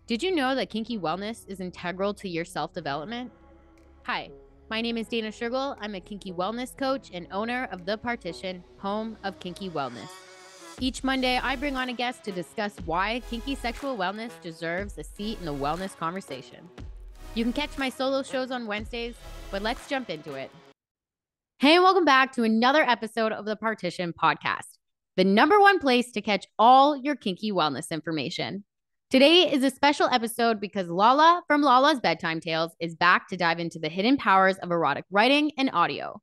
Did you know that kinky wellness is integral to your self-development? Hi, my name is Dana Shergill. I'm a kinky wellness coach and owner of The Partition, home of kinky wellness. Each Monday, I bring on a guest to discuss why kinky sexual wellness deserves a seat in the wellness conversation. You can catch my solo shows on Wednesdays, but let's jump into it. Hey, and welcome back to another episode of the Partition podcast, the number one place to catch all your kinky wellness information. Today is a special episode because Lala from Lala's Bedtime Tales is back to dive into the hidden powers of erotic writing and audio.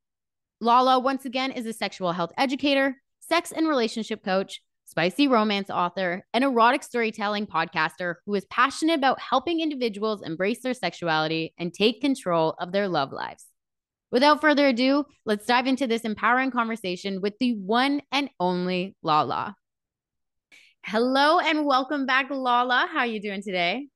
Lala, once again, is a sexual health educator, sex and relationship coach, spicy romance author, and erotic storytelling podcaster who is passionate about helping individuals embrace their sexuality and take control of their love lives. Without further ado, let's dive into this empowering conversation with the one and only Lala. Hello and welcome back, Lala. How are you doing today?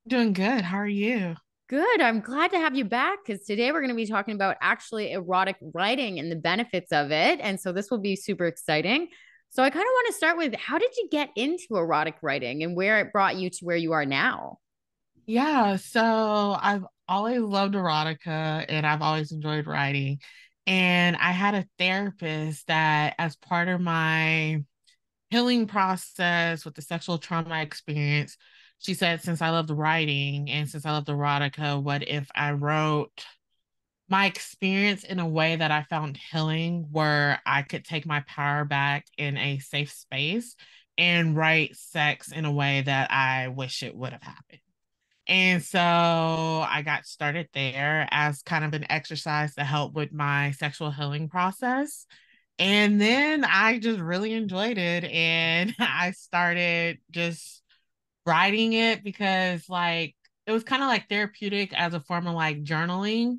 Doing good. How are you? Good. I'm glad to have you back because today we're going to be talking about actually erotic writing and the benefits of it. And so this will be super exciting. So I kind of want to start with how did you get into erotic writing and where it brought you to where you are now? Yeah, so I've always loved erotica and I've always enjoyed writing. And I had a therapist that, as part of my healing process with the sexual trauma experience, she said, since I loved writing and since I loved erotica, what if I wrote my experience in a way that I found healing, where I could take my power back in a safe space and write sex in a way that I wish it would have happened. And so I got started there as kind of an exercise to help with my sexual healing process. And then I just really enjoyed it. And I started just writing it because, like, it was kind of like therapeutic as a form of like journaling.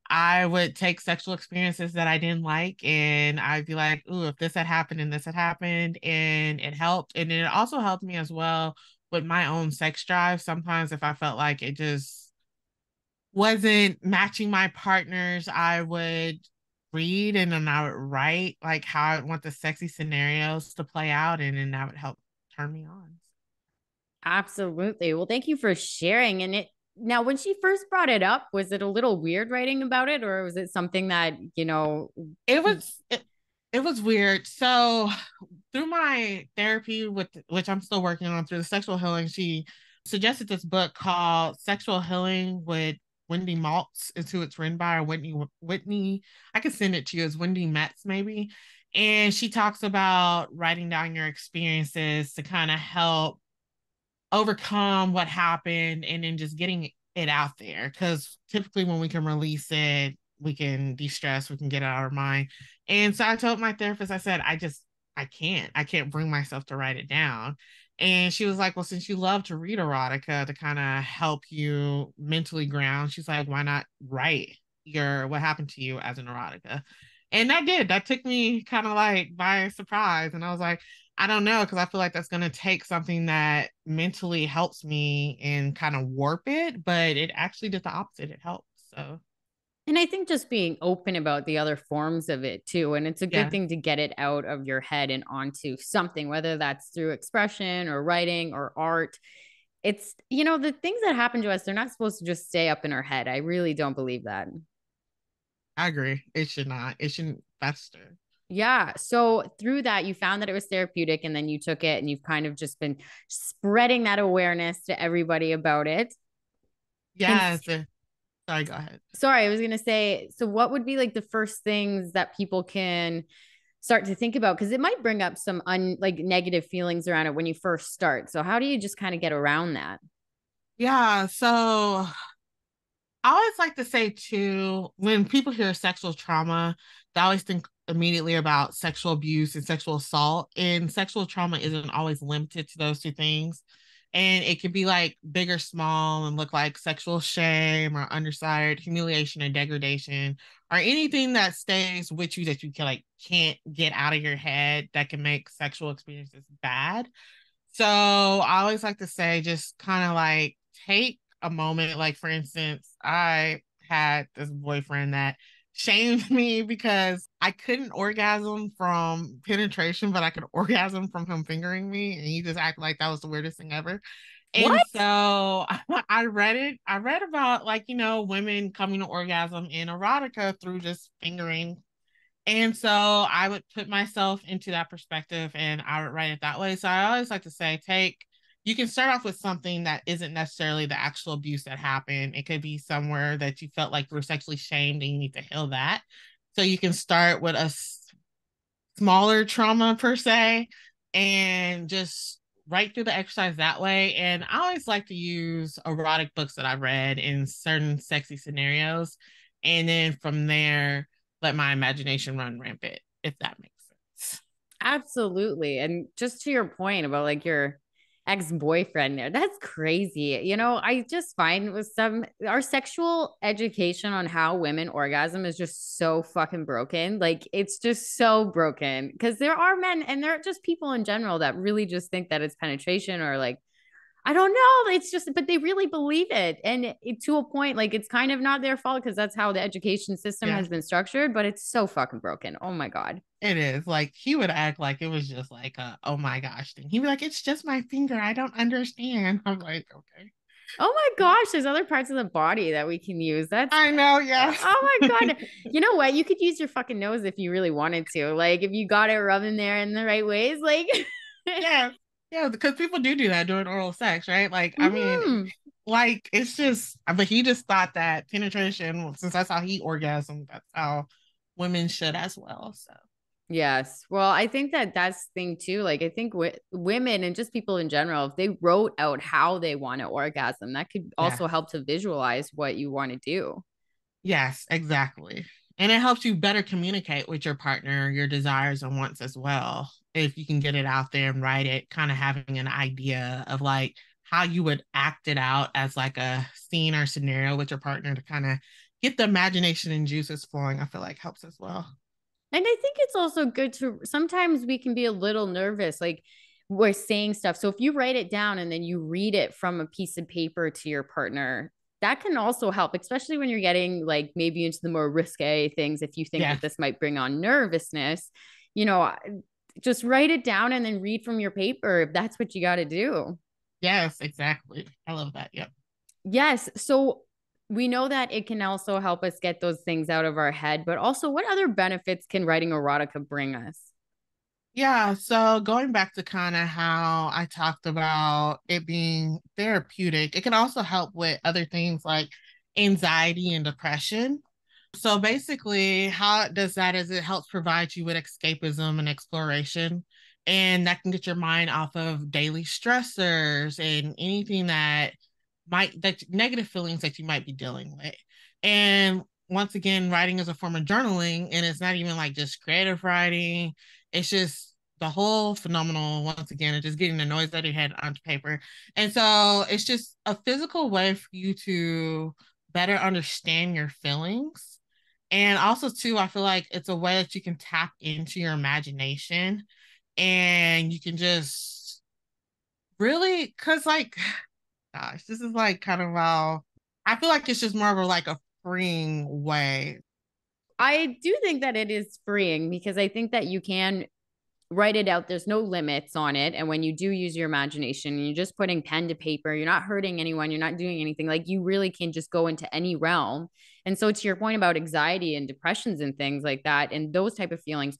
I would take sexual experiences that I didn't like and I'd be like, ooh, if this had happened and this had happened, and it helped. And then it also helped me as well with my own sex drive. Sometimes if I felt like it just wasn't matching my partners, I would read and then I would write like how I want the sexy scenarios to play out, and then that would help turn me on. Absolutely. Well, thank you for sharing. And it now, when she first brought it up, was it a little weird writing about it, or was it something that, It was it, it was weird. So through my therapy, with which I'm still working on through the sexual healing, she suggested this book called Sexual Healing with Wendy Maltz. Is who it's written by, or Whitney. I could send it to you as Wendy Metz maybe. And she talks about writing down your experiences to kind of help overcome what happened and then just getting it out there. Because typically, when we can release it, we can de-stress, we can get it out of our mind. And so I told my therapist, I said, I can't bring myself to write it down. And she was like, well, since you love to read erotica to kind of help you mentally ground, she's like, why not write your what happened to you as an erotica? And that did. That took me kind of like by surprise. And I was like, I don't know, because I feel like that's going to take something that mentally helps me and kind of warp it, but it actually did the opposite. It helped. So, and I think just being open about the other forms of it too. And it's a good yeah, thing to get it out of your head and onto something, whether that's through expression or writing or art. It's, the things that happen to us, they're not supposed to just stay up in our head. I really don't believe that. I agree. It should not. It shouldn't fester. Yeah. So through that, you found that it was therapeutic and then you took it and you've kind of just been spreading that awareness to everybody about it. And Yes. Sorry, go ahead. sorry, I was going to say, so what would be like the first things that people can start to think about? Because it might bring up some like negative feelings around it when you first start. So how do you just kind of get around that? Yeah. So I always like to say too, when people hear sexual trauma, they always think immediately about sexual abuse and sexual assault. And sexual trauma isn't always limited to those two things. And it could be like big or small and look like sexual shame or undersired humiliation or degradation, or anything that stays with you that you can like can't get out of your head that can make sexual experiences bad. So I always like to say, just kind of like take a moment. Like, for instance, I had this boyfriend that shamed me because I couldn't orgasm from penetration, but I could orgasm from him fingering me. And he just acted like that was the weirdest thing ever. And What? so I read it. I read about like, women coming to orgasm in erotica through just fingering. And so I would put myself into that perspective and I would write it that way. So I always like to say, you can start off with something that isn't necessarily the actual abuse that happened. It could be somewhere that you felt like you were sexually shamed and you need to heal that. So you can start with a smaller trauma per se and just write through the exercise that way. And I always like to use erotic books that I've read in certain sexy scenarios. And then from there, let my imagination run rampant, if that makes sense. Absolutely. And just to your point about like your ex-boyfriend there, that's crazy. I just find with our sexual education on how women orgasm is just so fucking broken. Like it's just so broken because there are men and there are just people in general that really just think that it's penetration or like I don't know. It's just, but they really believe it. And to a point, like it's kind of not their fault because that's how the education system Yeah, has been structured, but it's so fucking broken. Oh my God. it is. Like he would act like it was just like a oh my gosh thing. He'd be like, it's just my finger. I don't understand. I'm like, okay. Oh my gosh, there's other parts of the body that we can use. That's, I know, yes. oh my God. You know what? You could use your fucking nose if you really wanted to. Like if you got it rubbing there in the right ways, like, Yeah. Yeah, because people do that during oral sex, right? Like, I mean, mhm. like it's just, but he just thought that penetration, since that's how he orgasmed, that's how women should as well. So, Yes. Well, I think that that's the thing too. Like, I think women and just people in general, if they wrote out how they want to orgasm, that could yeah, also help to visualize what you want to do. yes, exactly. And it helps you better communicate with your partner, your desires and wants as well. If you can get it out there and write it, kind of having an idea of like how you would act it out as like a scene or scenario with your partner to kind of get the imagination and juices flowing, I feel like helps as well. And I think it's also good to sometimes we can be a little nervous, like we're saying stuff. So if you write it down and then you read it from a piece of paper to your partner, that can also help, especially when you're getting like maybe into the more risque things. If you think Yeah. that this might bring on nervousness, you know, just write it down and then read from your paper if that's what you got to do. Yes, exactly. I love that. Yep. Yes. So we know that it can also help us get those things out of our head, but also what other benefits can writing erotica bring us? Yeah, so going back to kind of how I talked about it being therapeutic, it can also help with other things like anxiety and depression. So basically, how it does that is it helps provide you with escapism and exploration, and that can get your mind off of daily stressors and anything that negative feelings that you might be dealing with. And once again, writing is a form of journaling, and it's not even like just creative writing. It's just the whole phenomenal, once again, it's just getting the noise out of your head onto paper. And so it's just a physical way for you to better understand your feelings. And also, too, I feel like it's a way that you can tap into your imagination and you can just really, because, like, gosh, this is like kind of how I feel like it's just more of a like a freeing way. I do think that it is freeing because I think that you can write it out. There's no limits on it. And when you do use your imagination, you're just putting pen to paper, you're not hurting anyone, you're not doing anything. Like you really can just go into any realm. And so to your point about anxiety and depressions and things like that, and those type of feelings,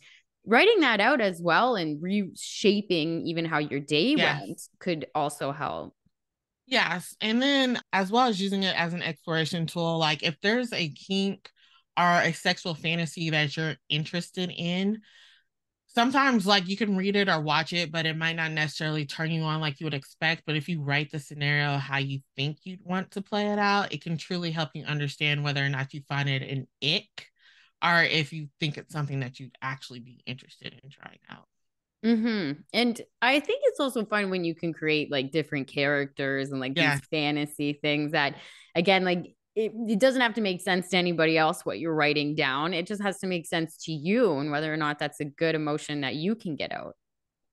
writing that out as well and reshaping even how your day went Yes. could also help. Yes. And then as well as using it as an exploration tool, like if there's a kink or a sexual fantasy that you're interested in, sometimes like you can read it or watch it, but it might not necessarily turn you on like you would expect. But if you write the scenario how you think you'd want to play it out, it can truly help you understand whether or not you find it an ick or if you think it's something that you'd actually be interested in trying out. And I think it's also fun when you can create like different characters and like these Yeah. fantasy things that, again, like it doesn't have to make sense to anybody else what you're writing down. It just has to make sense to you and whether or not that's a good emotion that you can get out.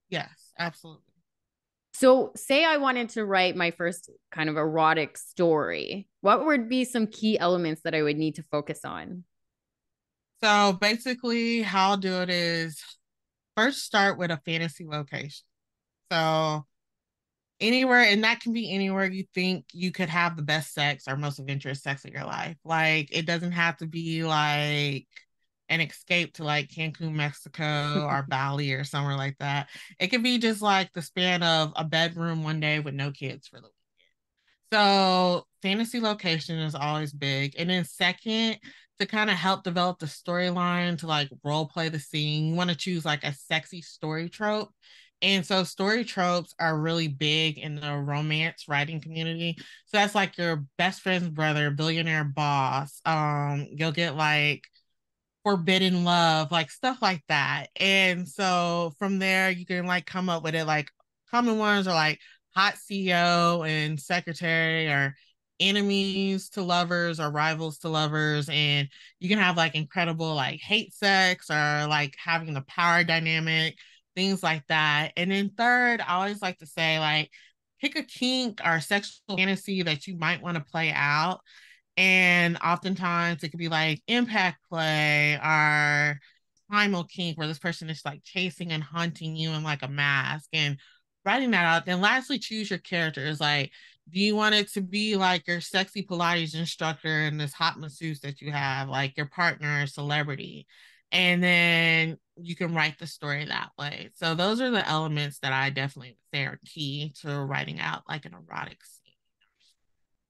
Yes, absolutely. So, say I wanted to write my first kind of erotic story, what would be some key elements that I would need to focus on? So basically, how I'll do it is first start with a fantasy location. So Anywhere, and that can be anywhere you think you could have the best sex or most adventurous sex of your life. Like it doesn't have to be like an escape to like Cancun, Mexico or Bali or somewhere like that. It could be just like the span of a bedroom one day with no kids for the week. So fantasy location is always big. And then second, to kind of help develop the storyline, to like role play the scene, you want to choose like a sexy story trope. And so story tropes are really big in the romance writing community. So that's like your best friend's brother, billionaire boss. You'll get like forbidden love, like stuff like that. And so from there, you can like come up with it. Like common ones are like hot CEO and secretary, or enemies to lovers or rivals to lovers. And you can have like incredible like hate sex or like having the power dynamic, things like that. And then third, I always like to say like pick a kink or sexual fantasy that you might want to play out, and oftentimes it could be like impact play or primal kink, where this person is like chasing and hunting you in like a mask and writing that out. Then lastly, choose your characters. Like, do you want it to be like your sexy Pilates instructor and this hot masseuse that you have, like your partner, celebrity? And then you can write the story that way. So those are the elements that I definitely would say are key to writing out like an erotic scene.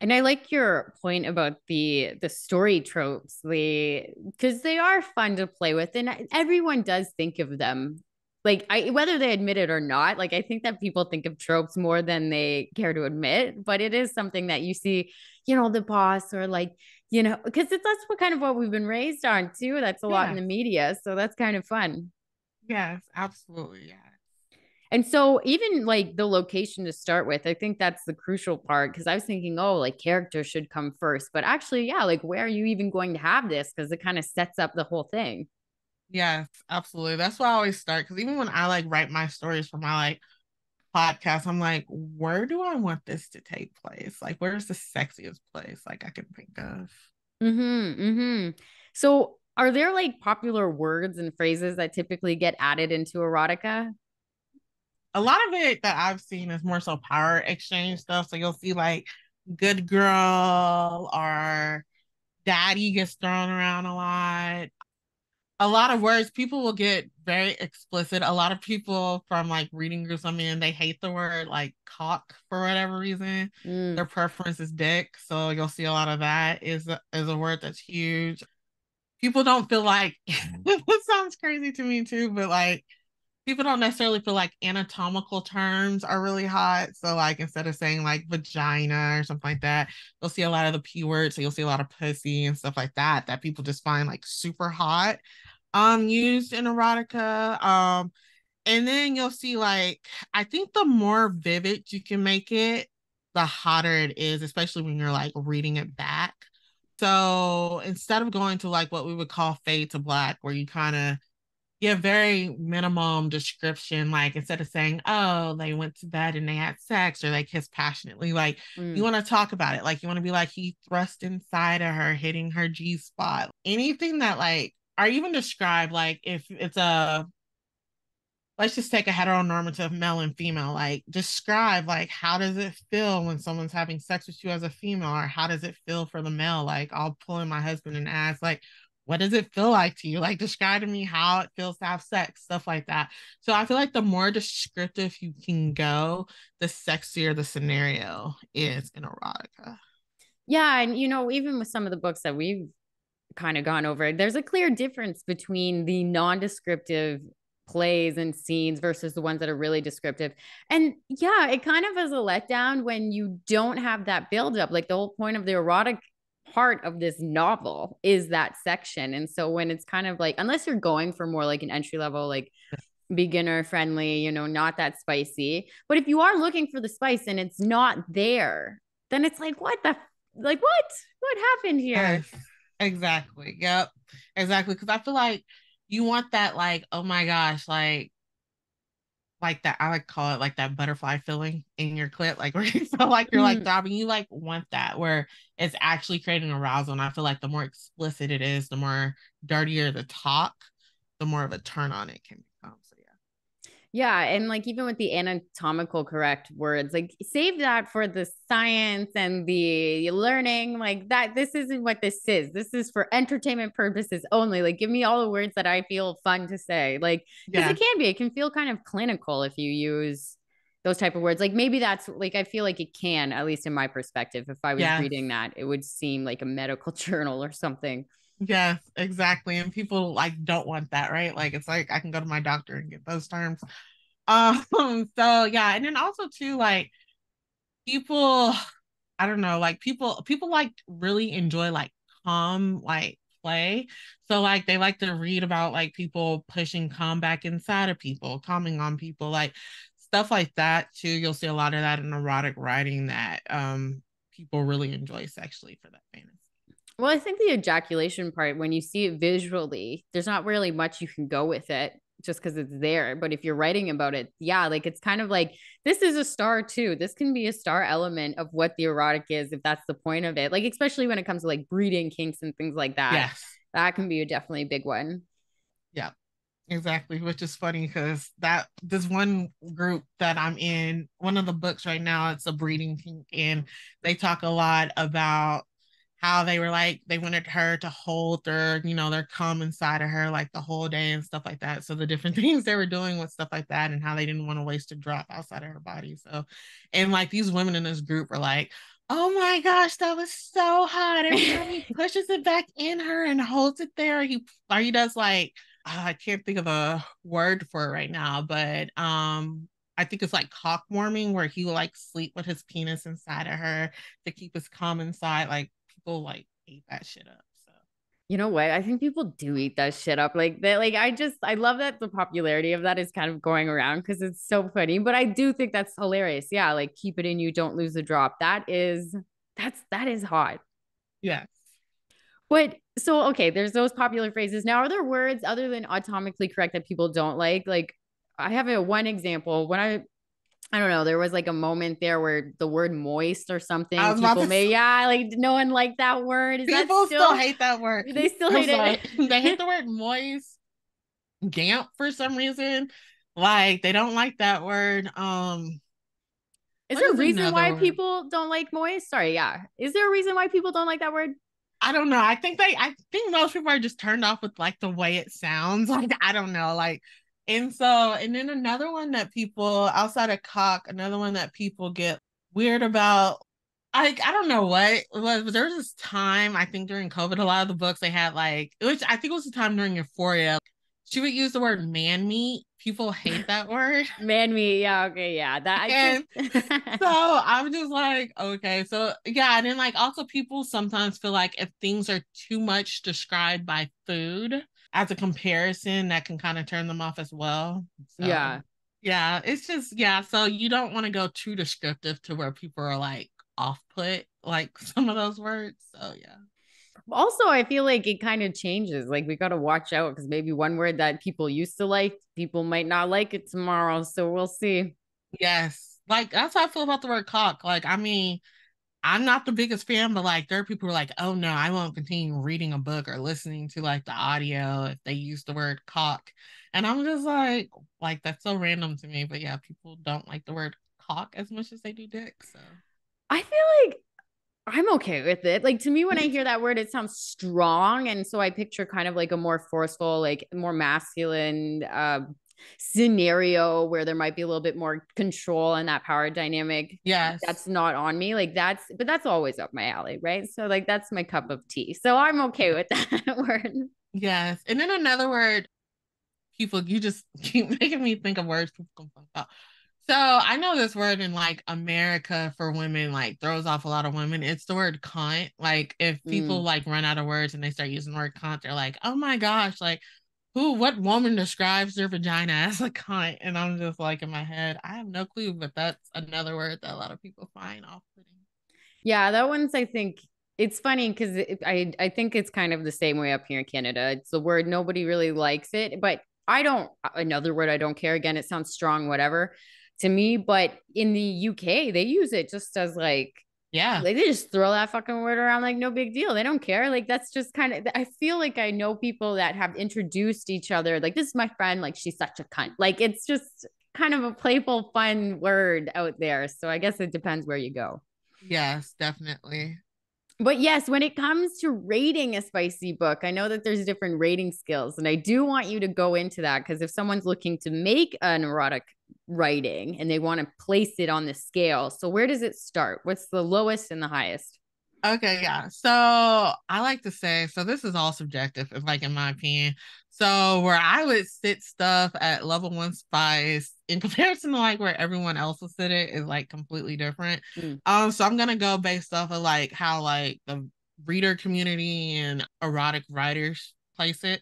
And I like your point about the story tropes, because they are fun to play with, and everyone does think of them. Like I whether they admit it or not, like I think that people think of tropes more than they care to admit, but it is something that you see, the boss or like, because that's what kind of what we've been raised on too. That's a lot in Yeah. the media, so that's kind of fun. Yes, absolutely. Yeah. And so even like the location to start with, I think that's the crucial part because I was thinking, oh, like character should come first. But actually, yeah, like where are you even going to have this? Because it kind of sets up the whole thing. Yes, absolutely. That's why I always start, because even when I like write my stories for my like podcast, I'm like, where do I want this to take place? Like, where's the sexiest place like I can think of? Mm-hmm. Mm-hmm. So are there like popular words and phrases that typically get added into erotica? A lot of it that I've seen is more so power exchange stuff. So you'll see like good girl or daddy gets thrown around a lot. A lot of words, people will get very explicit. A lot of people from like reading groups, I mean, they hate the word like cock for whatever reason. Mm. Their preference is dick. So you'll see a lot of that is a word that's huge. People don't feel like it sounds crazy to me too, but like people don't necessarily feel like anatomical terms are really hot. So like instead of saying like vagina or something like that, you'll see a lot of the P words. So you'll see a lot of pussy and stuff like that that people just find like super hot used in erotica. And then you'll see like I think the more vivid you can make it, the hotter it is, especially when you're like reading it back. So instead of going to like what we would call fade to black, where you kind of give very minimum description, like instead of saying, oh, they went to bed and they had sex or they kissed passionately, like you Mm. want to talk about it. Like you want to be like, he thrust inside of her, hitting her G spot. Anything that like, or even describe like if it's a, let's just take a heteronormative male and female, like describe like how does it feel when someone's having sex with you as a female, or how does it feel for the male? Like I'll pull in my husband and ask like, what does it feel like to you? Like describe to me how it feels to have sex, stuff like that. So I feel like the more descriptive you can go, the sexier the scenario is in erotica. Yeah, and even with some of the books that we've kind of gone over, there's a clear difference between the non-descriptive plays and scenes versus the ones that are really descriptive. And yeah, it kind of is a letdown when you don't have that buildup. Like the whole point of the erotic part of this novel is that section. And so when it's kind of like, unless you're going for more like an entry level, like beginner friendly, not that spicy. But if you are looking for the spice and it's not there, then it's like, like, what happened here? Yes, exactly. Yep, exactly. Because I feel like you want that, like, oh my gosh, like that. I like to call it like that butterfly feeling in your clit, like where you feel like you're like Mm. throbbing. You like want that where it's actually creating arousal. And I feel like the more explicit it is, the more dirtier the talk, the more of a turn on it can become. So yeah. Yeah, and like even with the anatomical correct words, like save that for the science and the learning. Like that, this isn't what this is. This is for entertainment purposes only. Like, give me all the words that I feel fun to say. Like, because Yeah. it can feel kind of clinical if you use those type of words. Like maybe that's like I feel like it can, at least in my perspective. If I was Yes. reading that, it would seem like a medical journal or something. Yes, exactly. And people like don't want that, right? Like it's like I can go to my doctor and get those terms. So yeah, and then also too, like people, I don't know, like people like really enjoy like calm like play. So like they like to read about like people pushing calm back inside of people, calming on people, like stuff like that too. You'll see a lot of that in erotic writing that people really enjoy sexually for that fantasy. Well, I think the ejaculation part, when you see it visually, there's not really much you can go with it just because it's there. But if you're writing about it, yeah, like it's kind of like this is a star too. This can be a star element of what the erotic is, if that's the point of it. Like, especially when it comes to like breeding kinks and things like that. Yes. That can be a definitely big one. Yeah. Exactly, which is funny because that this one group that I'm in, one of the books right now, it's a breeding kink, and they talk a lot about how they were like they wanted her to hold their cum inside of her like the whole day and stuff like that. So the different things they were doing with stuff like that, and how they didn't want to waste a drop outside of her body. So, and like these women in this group are like, oh my gosh, that was so hot. Every time he pushes it back in her and holds it there, he does like I can't think of a word for it right now, but I think it's like cock warming where he will like sleep with his penis inside of her to keep his cum inside. Like people like eat that shit up. So You know what? I think people do eat that shit up. Like that, like I love that the popularity of that is kind of going around because it's so funny. But I do think that's hilarious. Yeah, like keep it in you, don't lose a drop. That is hot. yes. But so okay, there's those popular phrases. Now, are there words other than atomically correct that people don't like? Like I have a one example when I don't know, there was like a moment there where the word moist or I something, was about people to may, yeah, like no one liked that word. Is that people still still, hate that word. they still I'm hate sorry. They hate it? the word moist, damp for some reason. Like they don't like that word. Is What there a is reason another why word? people don't like moist? Sorry, yeah. Is there a reason why people don't like that word? I don't know. I think most people are just turned off with like the way it sounds. Like I don't know. Like and then another one that people outside of cock, another one that people get weird about. I don't know what it was. There was this time I think during COVID, a lot of the books they had like which I think it was the time during Euphoria. She would use the word man meat. People hate that word. Man, me, yeah, okay, yeah. That I And just so I'm just like, okay. So yeah, and then like also people sometimes feel like if things are too much described by food as a comparison, that can kind of turn them off as well. So yeah. yeah, it's just yeah. So you don't want to go too descriptive to where people are like off put like some of those words. So yeah. Also, I feel like it kind of changes. Like we got to watch out because maybe one word that people used to like, people might not like it tomorrow. So we'll see. Yes. Like that's how I feel about the word cock. Like, I mean, I'm not the biggest fan, but like there are people who are like, oh no, I won't continue reading a book or listening to like the audio if they use the word cock. And I'm just like that's so random to me. But yeah, people don't like the word cock as much as they do dick. So I feel like I'm okay with it. Like to me, when I me hear too. that word, it sounds strong. And so I picture kind of like a more forceful, like more masculine scenario where there might be a little bit more control and that power dynamic. Yes. That's not on me. But that's always up my alley, right? So like that's my cup of tea. So I'm okay with that word. Yes. And then another word, people, you just keep making me think of words people complain about. So I know this word in like America for women like throws off a lot of women. It's the word cunt. Like if people Mm. like run out of words and they start using the word cunt, they're like, oh my gosh, like what woman describes their vagina as a cunt? And I'm just like in my head, I have no clue, but that's another word that a lot of people find off-putting. Yeah, that one's, I think it's funny because I think it's kind of the same way up here in Canada. It's the word nobody really likes it, but I don't, another word I don't care. Again, it sounds strong, whatever to me, but in the UK, they use it just as Yeah. like they just throw that fucking word around like no big deal. They don't care. Like that's just kind of, I feel like I know people that have introduced each other. Like, this is my friend. Like, she's such a cunt. Like, it's just, kind of a playful, fun word out there. So I guess it depends where you go. Yes, definitely. But yes, when it comes to rating a spicy book, I know that there's different rating skills, and I do want you to go into that because if someone's looking to make an erotic writing and they want to place it on the scale, so where does it start? What's the lowest and the highest? Okay, yeah. So I like to say, so this is all subjective, it's like in my opinion. So where I would sit stuff at level one spice in comparison to like where everyone else will sit it is like completely different. Mm. So I'm gonna go based off of like how like the reader community and erotic writers place it.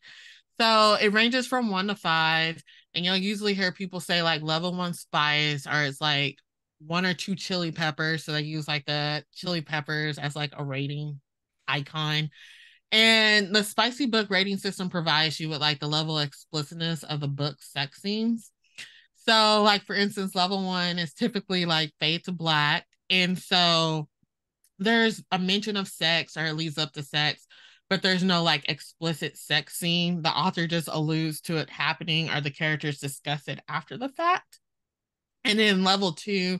So it ranges from 1 to 5, and you'll usually hear people say like level one spice, or it's like one or two chili peppers. So they use like the chili peppers as like a rating icon. And the spicy book rating system provides you with like the level of explicitness of the book's sex scenes. So, like for instance, level one is typically like fade to black. And so there's a mention of sex or it leads up to sex, but there's no like explicit sex scene. The author just alludes to it happening or the characters discuss it after the fact. And then level two,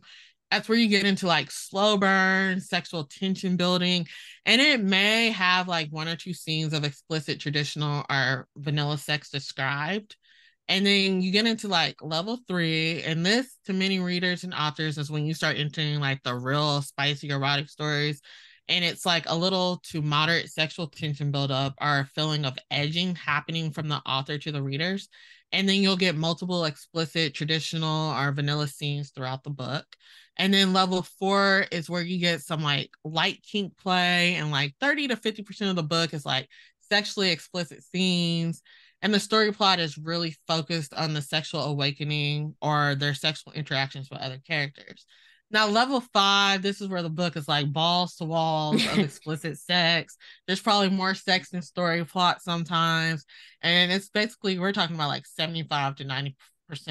that's where you get into like slow burn, sexual tension building. And it may have like one or two scenes of explicit traditional or vanilla sex described. And then you get into like level three. And this, to many readers and authors, is when you start entering like the real spicy erotic stories. And it's like a little to moderate sexual tension buildup or a feeling of edging happening from the author to the readers. And then you'll get multiple explicit traditional or vanilla scenes throughout the book. And then level four is where you get some like light kink play, and like 30 to 50% of the book is like sexually explicit scenes. And the story plot is really focused on the sexual awakening or their sexual interactions with other characters. Now, level five, this is where the book is like balls to walls of explicit sex. There's probably more sex than story plot sometimes. And it's basically, we're talking about like 75 to 90%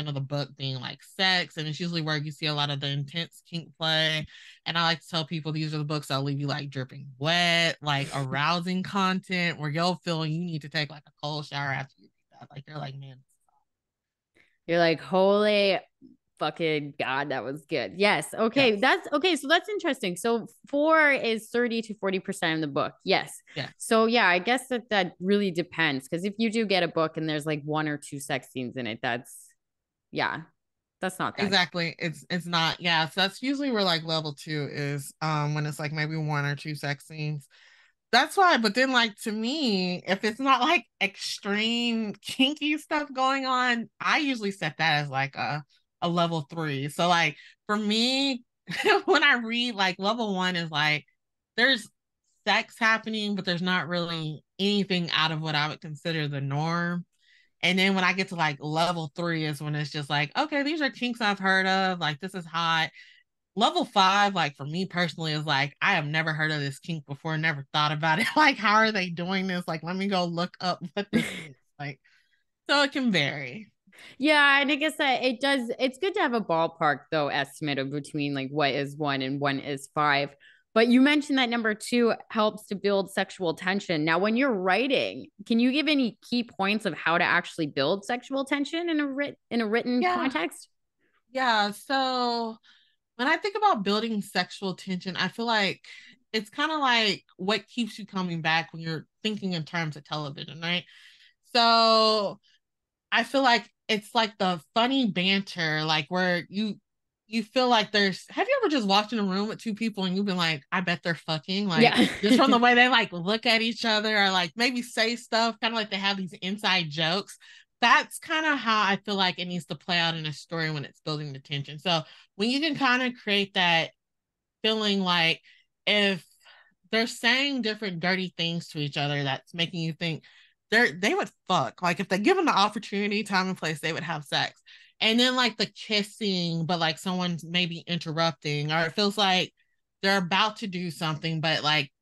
of the book being like sex. And it's usually where you see a lot of the intense kink play. And I like to tell people these are the books that'll leave you like dripping wet, like arousing content where you'll feel you need to take like a cold shower after you read that. Like they're like, man. You're like, holy fucking God, that was good. Yes. Okay. Yes. That's okay. So that's interesting. So four is 30 to 40% of the book. Yes. Yes. So yeah, I guess that really depends. Because if you do get a book and there's like one or two sex scenes in it, yeah, that's not that. Exactly. It's not, yeah. So that's usually where like level two is when it's like maybe one or two sex scenes. That's why, but then like to me, if it's not like extreme kinky stuff going on, I usually set that as like a level three. So like for me, when I read like level one is like there's sex happening, but there's not really anything out of what I would consider the norm. And then when I get to like level three is when it's just like, okay, these are kinks I've heard of. Like this is hot. Level five, like for me personally, is like I have never heard of this kink before, never thought about it. Like, how are they doing this? Like, let me go look up what this is. Like, so it can vary. Yeah, and I guess that it does. It's good to have a ballpark though estimate of between like what is one and one is five. But you mentioned that number two helps to build sexual tension. Now, when you're writing, can you give any key points of how to actually build sexual tension in a written Yeah. context? Yeah. So when I think about building sexual tension, I feel like it's kind of like what keeps you coming back when you're thinking in terms of television, right? So I feel like it's like the funny banter, like where you feel like there's have you ever just walked in a room with two people and you've been like, I bet they're fucking, like Yeah. just from the way they like look at each other or like maybe say stuff, kind of like they have these inside jokes. That's kind of how I feel like it needs to play out in a story when it's building the tension. So when you can kind of create that feeling like if they're saying different dirty things to each other that's making you think they would fuck. Like if they're given the opportunity, time and place, they would have sex. And then like the kissing, but like someone's maybe interrupting, or it feels like they're about to do something, but like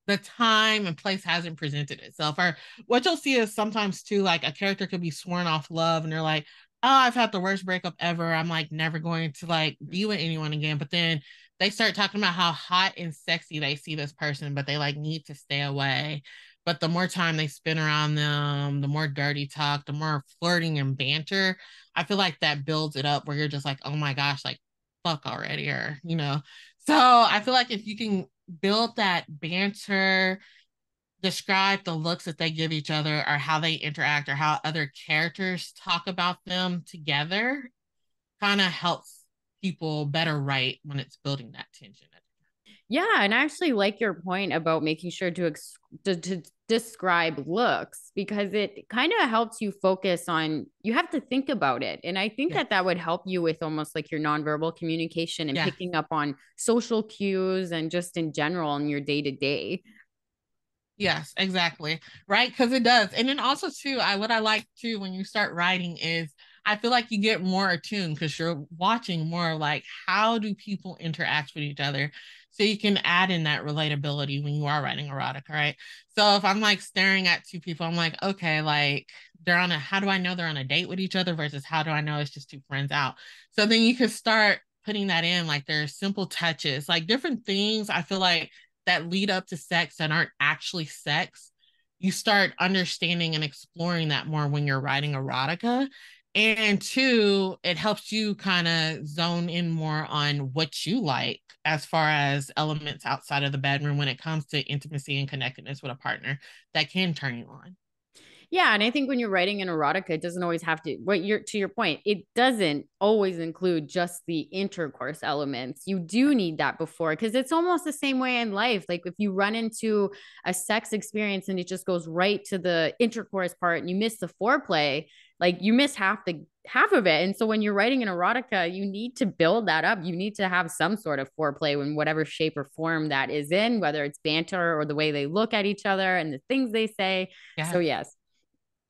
the time and place hasn't presented itself. Or what you'll see is sometimes too, like a character could be sworn off love and they're like, oh, I've had the worst breakup ever. I'm like never going to like be with anyone again. But then they start talking about how hot and sexy they see this person, but they like need to stay away. but the more time they spend around them, the more dirty talk, the more flirting and banter, I feel like that builds it up where you're just like, oh my gosh, like fuck already, or So I feel like if you can build that banter, describe the looks that they give each other or how they interact or how other characters talk about them together, kind of helps people better write when it's building that tension. Yeah, and I actually like your point about making sure to describe looks, because it kind of helps you focus on, you have to think about it. And I think Yeah. that would help you with almost like your nonverbal communication and Yeah. picking up on social cues and just in general in your day to day. Yes, exactly. Right. Because it does. And then also too, what I like too when you start writing is I feel like you get more attuned because you're watching more like how do people interact with each other. So you can add in that relatability when you are writing erotica, right? So if I'm like staring at two people, I'm like, okay, like how do I know they're on a date with each other versus how do I know it's just two friends out? So then you can start putting that in, like there's simple touches, like different things. I feel like that lead up to sex that aren't actually sex, you start understanding and exploring that more when you're writing erotica. And two, it helps you kind of zone in more on what you like as far as elements outside of the bedroom when it comes to intimacy and connectedness with a partner that can turn you on. Yeah, and I think when you're writing an erotica, it doesn't always have to, what you're to your point, it doesn't always include just the intercourse elements. You do need that before, because it's almost the same way in life. Like if you run into a sex experience and it just goes right to the intercourse part and you miss the foreplay, like you miss half of it. And so when you're writing an erotica, you need to build that up. You need to have some sort of foreplay in whatever shape or form that is in, whether it's banter or the way they look at each other and the things they say. Yeah. So yes.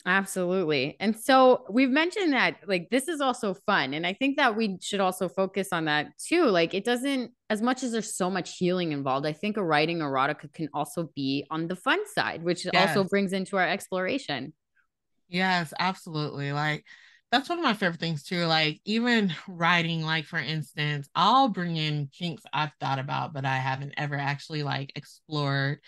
Absolutely. And so we've mentioned that like this is also fun. And I think that we should also focus on that too. Like it doesn't, as much as there's so much healing involved, I think a writing erotica can also be on the fun side, which also Yes. brings into our exploration. Yes, absolutely. Like that's one of my favorite things too. Like even writing, like for instance, I'll bring in kinks I've thought about, but I haven't ever actually like explored,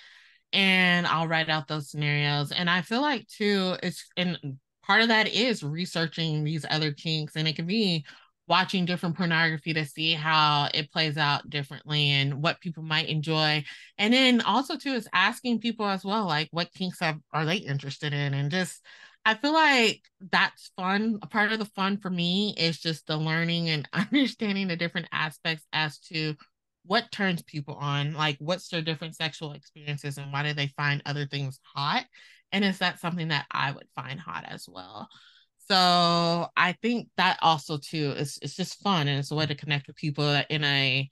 and I'll write out those scenarios. And I feel like too, and part of that is researching these other kinks, and it can be watching different pornography to see how it plays out differently and what people might enjoy. And then also too is asking people as well, like what are they interested in, and just I feel like that's fun. A part of the fun for me is just the learning and understanding the different aspects as to what turns people on, like what's their different sexual experiences and why do they find other things hot, and is that something that I would find hot as well. So I think that also too is it's just fun, and it's a way to connect with people in a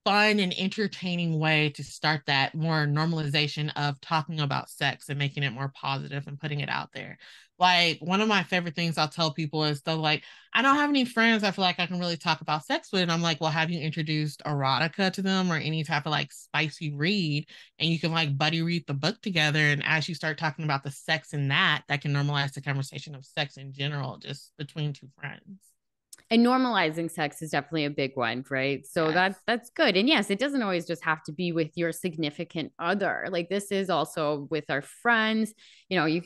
fun and entertaining way to start that more normalization of talking about sex and making it more positive and putting it out there. Like one of my favorite things I'll tell people is they're like, I don't have any friends I feel like I can really talk about sex with. And I'm like, well, have you introduced erotica to them or any type of like spicy read? And you can like buddy read the book together. And as you start talking about the sex in that, that can normalize the conversation of sex in general, just between two friends. And normalizing sex is definitely a big one, right? So Yes. that's good. And yes, it doesn't always just have to be with your significant other. Like this is also with our friends. You know, you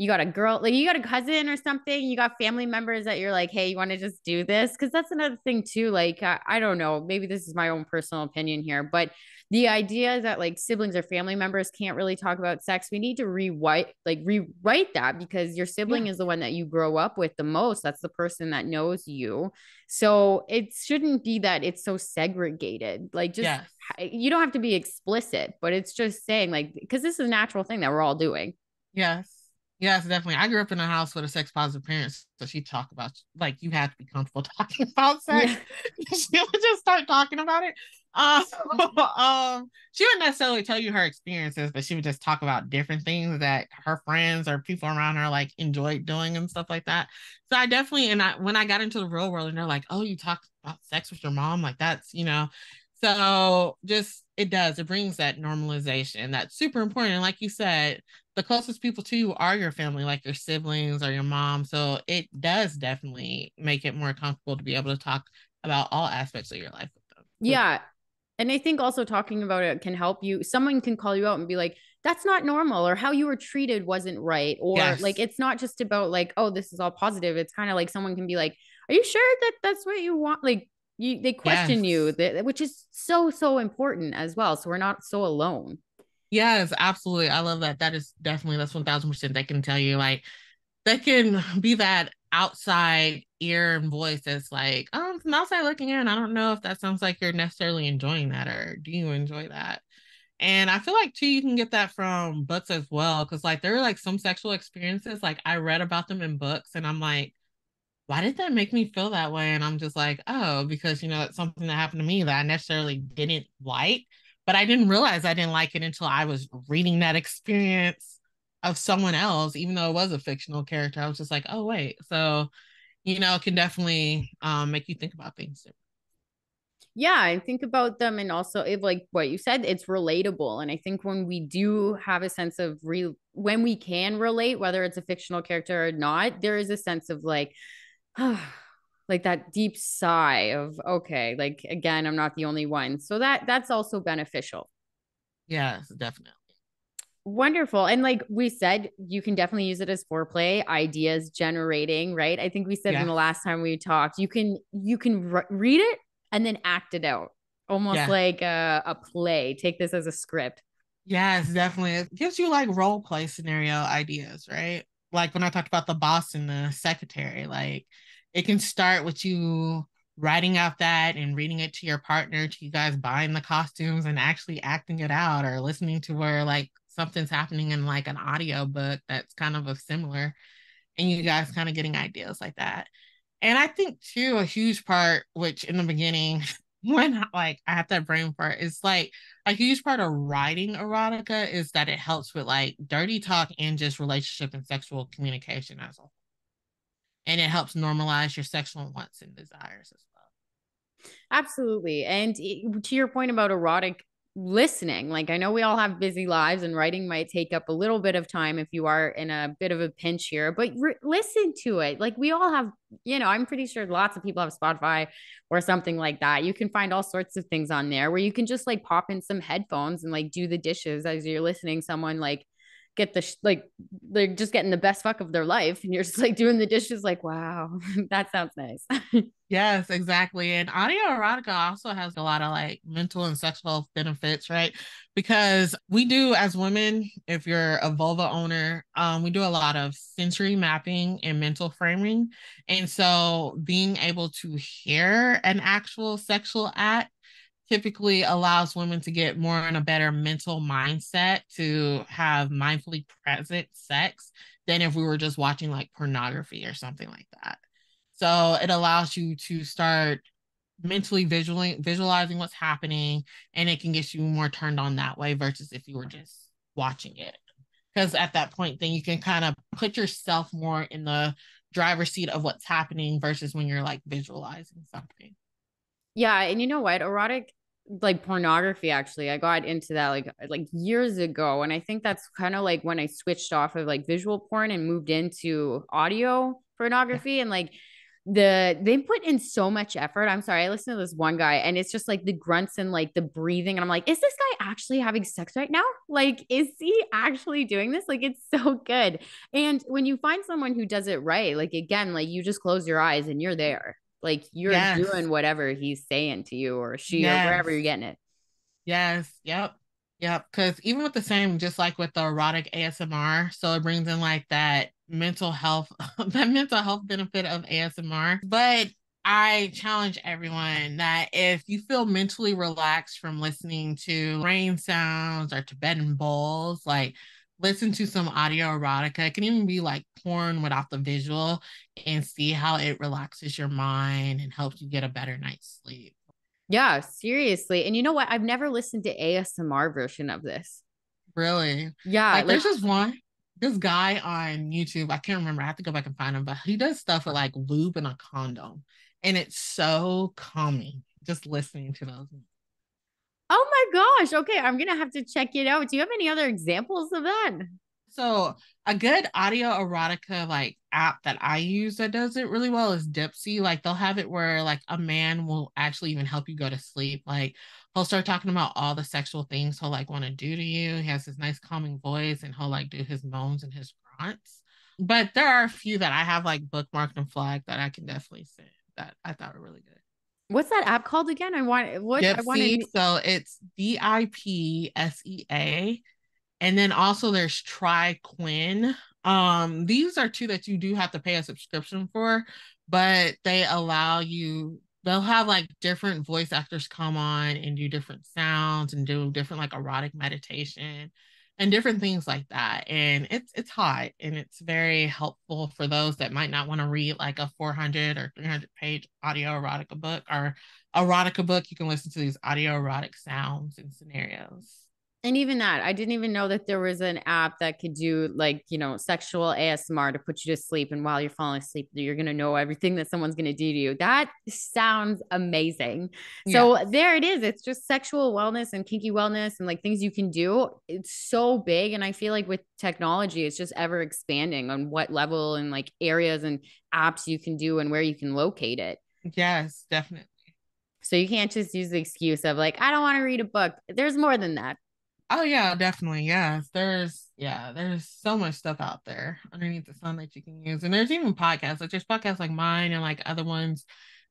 got a girl, like you got a cousin or something, you got family members that you're like, hey, you want to just do this? Because that's another thing too. Like I don't know, maybe this is my own personal opinion here, but the idea that like siblings or family members can't really talk about sex, we need to rewrite that, because your Yeah. sibling is the one that you grow up with the most. That's the person that knows you. So it shouldn't be that it's so segregated. Like just Yes. you don't have to be explicit, but it's just saying like, because this is a natural thing that we're all doing. Yes. Yes, definitely. I grew up in a house with a sex positive parents. So she'd talk about like you have to be comfortable talking about sex. Yeah. She would just start talking about it. Um, she wouldn't necessarily tell you her experiences, but she would just talk about different things that her friends or people around her like enjoyed doing and stuff like that. So I definitely, when I got into the real world and they're like, oh, you talked about sex with your mom, like that's. So just it brings that normalization. That's super important. And like you said, the closest people to you are your family, like your siblings or your mom. So it does definitely make it more comfortable to be able to talk about all aspects of your life with them. Yeah. And I think also talking about it can help you. Someone can call you out and be like, that's not normal, or how you were treated wasn't right. Or like, Yes. it's not just about like, oh, this is all positive. It's kind of like someone can be like, are you sure that that's what you want? Like, they question you, Yes. that, which is so, so important as well. So we're not so alone. Yes, absolutely. I love that. That is definitely, that's 1000%. They can tell you, like, they can be that outside ear and voice that's like, from outside looking in, I don't know if that sounds like you're necessarily enjoying that, or do you enjoy that? And I feel like too, you can get that from books as well. Cause like there are like some sexual experiences, like I read about them in books and I'm like, why did that make me feel that way? And I'm just like, oh, because it's something that happened to me that I necessarily didn't like, but I didn't realize I didn't like it until I was reading that experience of someone else, even though it was a fictional character. I was just like, oh wait. So, it can definitely make you think about things. Yeah, and think about them. And also, if like what you said, it's relatable. And I think when we do have a sense of when we can relate, whether it's a fictional character or not, there is a sense of like, like that deep sigh of, okay, like again, I'm not the only one. So that's also beneficial. Yes, definitely. Wonderful. And like we said, you can definitely use it as foreplay, ideas generating, right? I think we said in Yeah. the last time we talked, you can read it and then act it out. Almost Yeah. like a play. Take this as a script. Yes, definitely. It gives you like role play scenario ideas, right? Like when I talked about the boss and the secretary, like it can start with you writing out that and reading it to your partner, to you guys buying the costumes and actually acting it out, or listening to where like something's happening in like an audio book that's kind of a similar, and you guys kind of getting ideas like that. And I think too, a huge part, which in the beginning, when like I have that brain fart, is like a huge part of writing erotica is that it helps with like dirty talk and just relationship and sexual communication as a whole. And it helps normalize your sexual wants and desires as well. Absolutely. And to your point about erotic listening, like I know we all have busy lives and writing might take up a little bit of time if you are in a bit of a pinch here, but listen to it. Like we all have, I'm pretty sure lots of people have Spotify or something like that. You can find all sorts of things on there where you can just like pop in some headphones and like do the dishes as you're listening. Someone like get like they're just getting the best fuck of their life and you're just like doing the dishes like wow that sounds nice. Yes, exactly. And audio erotica also has a lot of like mental and sexual health benefits, right? Because we do as women, if you're a vulva owner, we do a lot of sensory mapping and mental framing. And so being able to hear an actual sexual act typically allows women to get more in a better mental mindset to have mindfully present sex than if we were just watching like pornography or something like that. So it allows you to start mentally visualizing what's happening, and it can get you more turned on that way versus if you were just watching it. Because at that point, then you can kind of put yourself more in the driver's seat of what's happening versus when you're like visualizing something. Yeah, and you know what? Erotic like pornography actually. I got into that like years ago and I think that's kind of like when I switched off of like visual porn and moved into audio Yeah. pornography and like they put in so much effort. I'm sorry, I listened to this one guy and it's just like the grunts and like the breathing and I'm like, is this guy actually having sex right now? Like is he actually doing this? Like it's so good. And when you find someone who does it right, like again, like you just close your eyes and you're there. Like you're Yes. doing whatever he's saying to you or she or wherever you're Yes. getting it. Yes. Yep. Yep. Because even with the same, just like with the erotic ASMR, so it brings in like that mental health, that mental health benefit of ASMR. But I challenge everyone that if you feel mentally relaxed from listening to rain sounds or Tibetan bowls, like listen to some audio erotica. It can even be like porn without the visual, and see how it relaxes your mind and helps you get a better night's sleep. Yeah, seriously. And you know what? I've never listened to ASMR version of this. Really? Yeah, Like like there's this guy on YouTube, I can't remember, I have to go back and find him, but he does stuff with like lube and a condom. And it's so calming just listening to those. oh my gosh. Okay, I'm gonna have to check it out. Do you have any other examples of that? So a good audio erotica like app that I use that does it really well is Dipsy. Like they'll have it where like a man will actually even help you go to sleep. Like he'll start talking about all the sexual things he'll like want to do to you. He has this nice calming voice and he'll like do his moans and his grunts. But there are a few that I have like bookmarked and flagged that I can definitely send that I thought were really good. What's that app called again? I Gypsy. wanted. So it's Dipsea. And then also there's Try Quinn. These are two that you do have to pay a subscription for, but they allow you, they'll have like different voice actors come on and do different sounds and do different like erotic meditation and different things like that. And it's hot and it's very helpful for those that might not want to read like a 400 or 300 page audio erotica book or erotica book. You can listen to these audio erotic sounds and scenarios. And even that, I didn't even know that there was an app that could do like, sexual ASMR to put you to sleep. And while you're falling asleep, you're going to know everything that someone's going to do to you. That sounds amazing. Yeah. So there it is. It's just sexual wellness and kinky wellness and like things you can do. It's so big. And I feel like with technology, it's just ever expanding on what level and like areas and apps you can do and where you can locate it. Yes, definitely. So you can't just use the excuse of like, I don't want to read a book. There's more than that. Oh yeah, definitely. Yes. There's so much stuff out there underneath the sun that you can use. And there's even podcasts. Like there's podcasts like mine and like other ones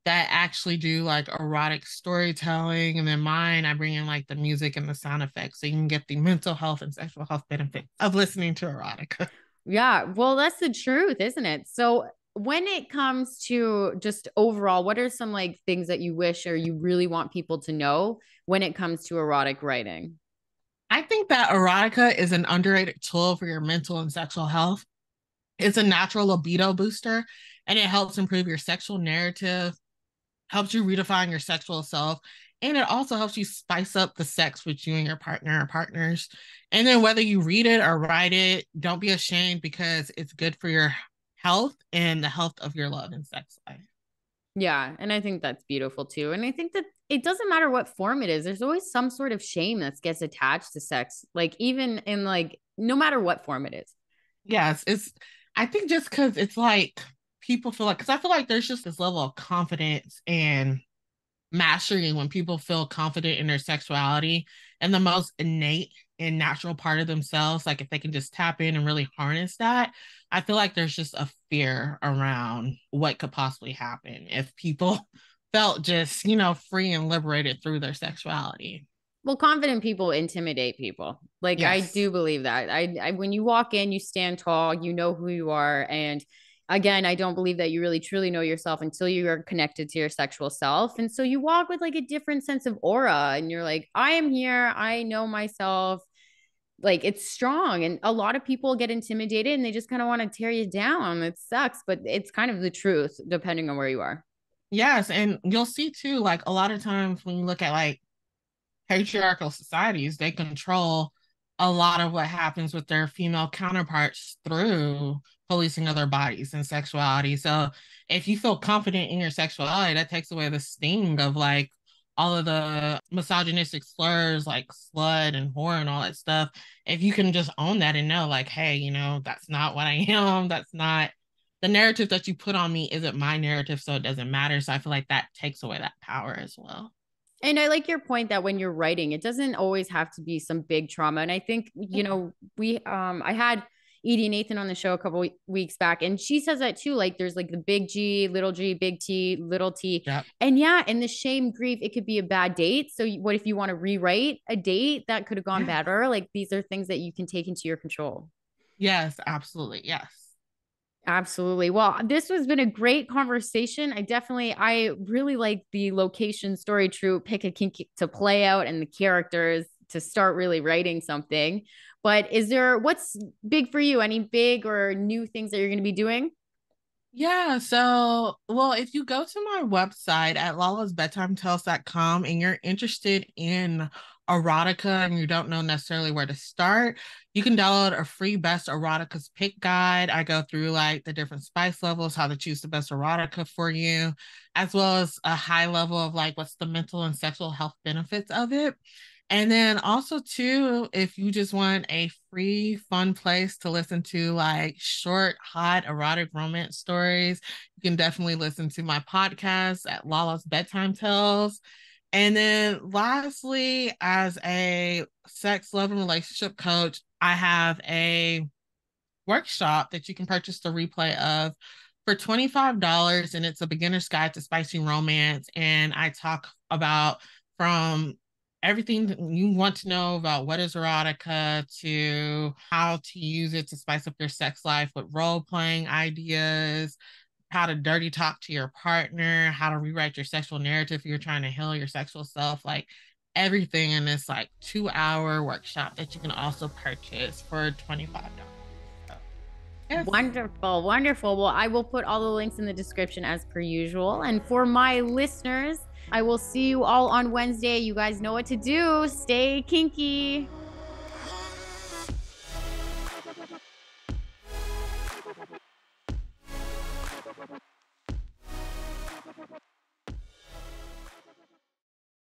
that actually do like erotic storytelling. And then mine, I bring in like the music and the sound effects so you can get the mental health and sexual health benefits of listening to erotica. Yeah, well, that's the truth, isn't it? So, when it comes to just overall, what are some like things that you wish or you really want people to know when it comes to erotic writing? I think that erotica is an underrated tool for your mental and sexual health. It's a natural libido booster and it helps improve your sexual narrative, helps you redefine your sexual self, and it also helps you spice up the sex with you and your partner or partners. And then whether you read it or write it, don't be ashamed because it's good for your health and the health of your love and sex life. Yeah, and I think that's beautiful too. And I think that it doesn't matter what form it is. There's always some sort of shame that gets attached to sex, like even in like no matter what form it is. Yes, it's I think just because it's like people feel like because I feel like there's just this level of confidence and mastery when people feel confident in their sexuality and the most innate and natural part of themselves, like if they can just tap in and really harness that, I feel like there's just a fear around what could possibly happen if people felt just, free and liberated through their sexuality. Well, confident people intimidate people. Like I Yes. do believe that. I when you walk in, you stand tall, you know who you are, and again, I don't believe that you really truly know yourself until you are connected to your sexual self. And so you walk with like a different sense of aura, and you're like, I am here, I know myself. Like it's strong, and a lot of people get intimidated, and they just kind of want to tear you down. It sucks, but it's kind of the truth, depending on where you are. Yes. And you'll see too, like a lot of times when you look at like patriarchal societies, they control a lot of what happens with their female counterparts through policing of their bodies and sexuality. So if you feel confident in your sexuality, that takes away the sting of like all of the misogynistic slurs like slut and whore and all that stuff. If you can just own that and know, like, hey, that's not what I am. That's not the narrative that you put on me isn't my narrative, so it doesn't matter. So I feel like that takes away that power as well. And I like your point that when you're writing, it doesn't always have to be some big trauma. And I think, I had Edie Nathan on the show a couple weeks back, and she says that too. Like there's like the big G, big T, little T. Yeah. And yeah, in the shame, grief, it could be a bad date. So what if you want to rewrite a date that could have gone Yeah. better? Like these are things that you can take into your control. Yes, absolutely. Yes. Absolutely. Well, this has been a great conversation. I really like the location story troop, pick a kink to play out and the characters to start really writing something. But what's big for you? Any big or new things that you're going to be doing? Yeah, so well, if you go to my website at lalasbedtimetales.com and you're interested in erotica and you don't know necessarily where to start, you can download a free best eroticas pick guide. I go through like the different spice levels, how to choose the best erotica for you, as well as a high level of like what's the mental and sexual health benefits of it. And then also too, if you just want a free, fun place to listen to like short, hot, erotic romance stories, you can definitely listen to my podcast at Lala's Bedtime Tales. And then lastly, as a sex, love, and relationship coach, I have a workshop that you can purchase the replay of for $25. And it's a beginner's guide to spicy romance. And I talk about from everything you want to know about what is erotica to how to use it to spice up your sex life with role playing ideas, how to dirty talk to your partner, how to rewrite your sexual narrative if you're trying to heal your sexual self, like everything in this like 2 hour workshop that you can also purchase for $25. So, yes. Wonderful, wonderful. Well, I will put all the links in the description as per usual. And for my listeners, I will see you all on Wednesday. You guys know what to do. Stay kinky.